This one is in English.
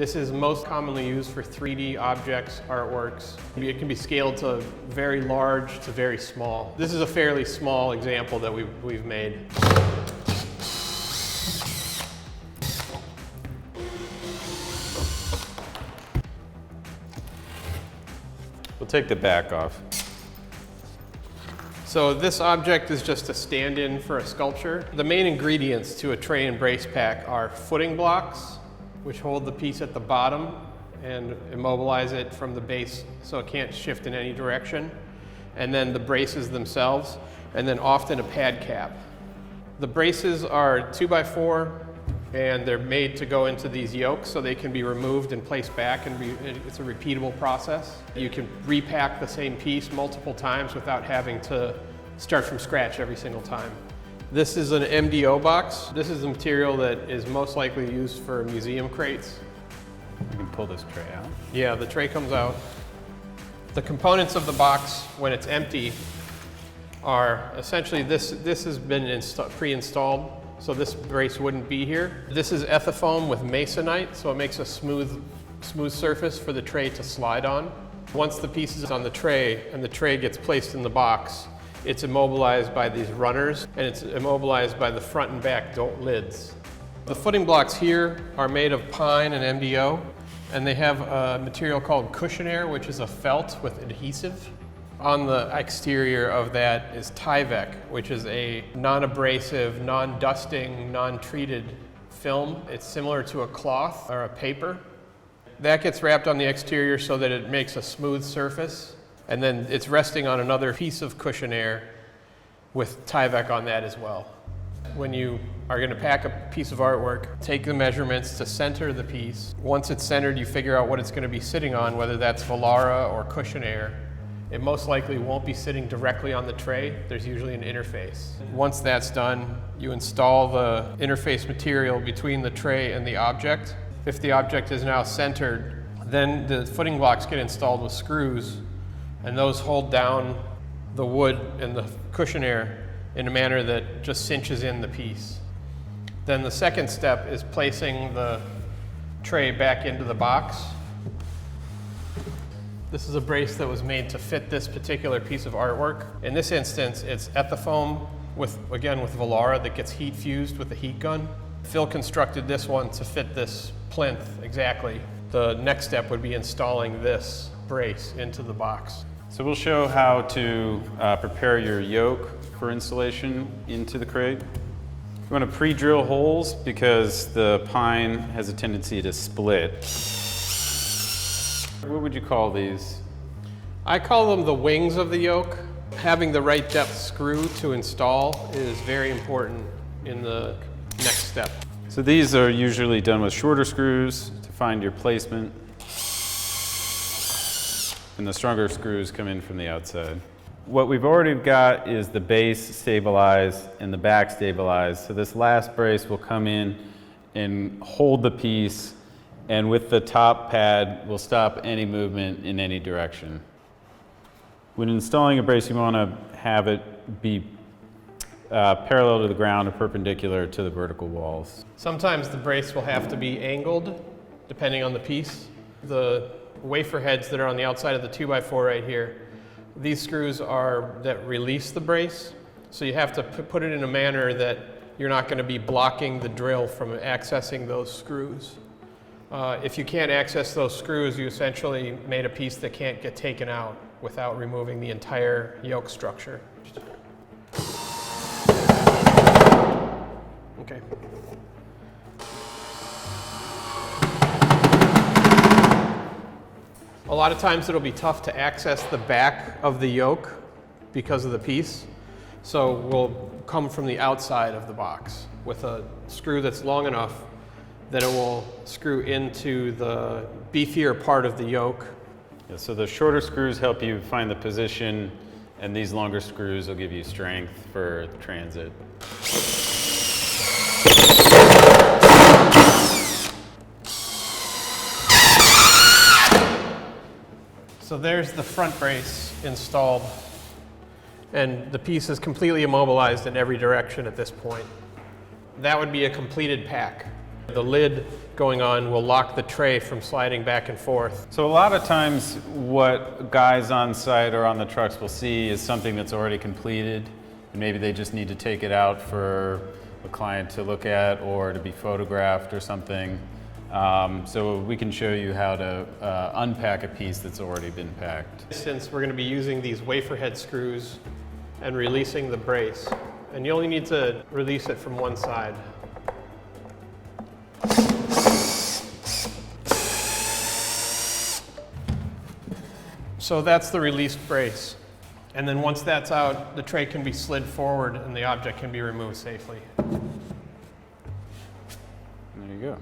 This is most commonly used for 3D objects, artworks. It can be scaled to very large to very small. This is a fairly small example that we've made. We'll take the back off. So this object is just a stand-in for a sculpture. The main ingredients to a tray and brace pack are footing blocks, which hold the piece at the bottom and immobilize it from the base so it can't shift in any direction. And then the braces themselves, and then often a pad cap. The braces are 2x4, and they're made to go into these yokes so they can be removed and placed back, and it's a repeatable process. You can repack the same piece multiple times without having to start from scratch every single time. This is an MDO box. This is the material that is most likely used for museum crates. You can pull this tray out. Yeah, the tray comes out. The components of the box, when it's empty, are essentially this has been pre-installed. So this brace wouldn't be here. This is ethafoam with masonite, so it makes a smooth surface for the tray to slide on. Once the piece is on the tray and the tray gets placed in the box, it's immobilized by these runners, and it's immobilized by the front and back lids. The footing blocks here are made of pine and MDO, and they have a material called cushionaire, which is a felt with adhesive. On the exterior of that is Tyvek, which is a non-abrasive, non-dusting, non-treated film. It's similar to a cloth or a paper. That gets wrapped on the exterior so that it makes a smooth surface, and then it's resting on another piece of cushionaire with Tyvek on that as well. When you are going to pack a piece of artwork, take the measurements to center the piece. Once it's centered, you figure out what it's going to be sitting on, whether that's Velara or cushionaire. It most likely won't be sitting directly on the tray. There's usually an interface. Once that's done, you install the interface material between the tray and the object. If the object is now centered, then the footing blocks get installed with screws, and those hold down the wood and the cushionaire in a manner that just cinches in the piece. Then the second step is placing the tray back into the box. This is a brace that was made to fit this particular piece of artwork. In this instance, it's ethafoam with Velara that gets heat fused with a heat gun. Phil constructed this one to fit this plinth exactly. The next step would be installing this brace into the box. So we'll show how to prepare your yoke for installation into the crate. You want to pre-drill holes because the pine has a tendency to split. What would you call these? I call them the wings of the yoke. Having the right depth screw to install is very important in the next step. So these are usually done with shorter screws to find your placement. And the stronger screws come in from the outside. What we've already got is the base stabilized and the back stabilized. So this last brace will come in and hold the piece, and with the top pad will stop any movement in any direction. When installing a brace, you want to have it be parallel to the ground or perpendicular to the vertical walls. Sometimes the brace will have to be angled depending on the piece. The wafer heads that are on the outside of the 2x4 right here, these screws are that release the brace. So you have to put it in a manner that you're not going to be blocking the drill from accessing those screws. If you can't access those screws, you essentially made a piece that can't get taken out without removing the entire yoke structure. Okay. A lot of times it'll be tough to access the back of the yoke because of the piece. So we'll come from the outside of the box with a screw that's long enough that it will screw into the beefier part of the yoke. Yeah, so the shorter screws help you find the position, and these longer screws will give you strength for transit. So there's the front brace installed, and the piece is completely immobilized in every direction at this point. That would be a completed pack. The lid going on will lock the tray from sliding back and forth. So a lot of times what guys on site or on the trucks will see is something that's already completed. And maybe they just need to take it out for a client to look at or to be photographed or something. So we can show you how to unpack a piece that's already been packed. Since we're going to be using these wafer head screws and releasing the brace, and you only need to release it from one side. So that's the released brace. And then once that's out, the tray can be slid forward and the object can be removed safely. There you go.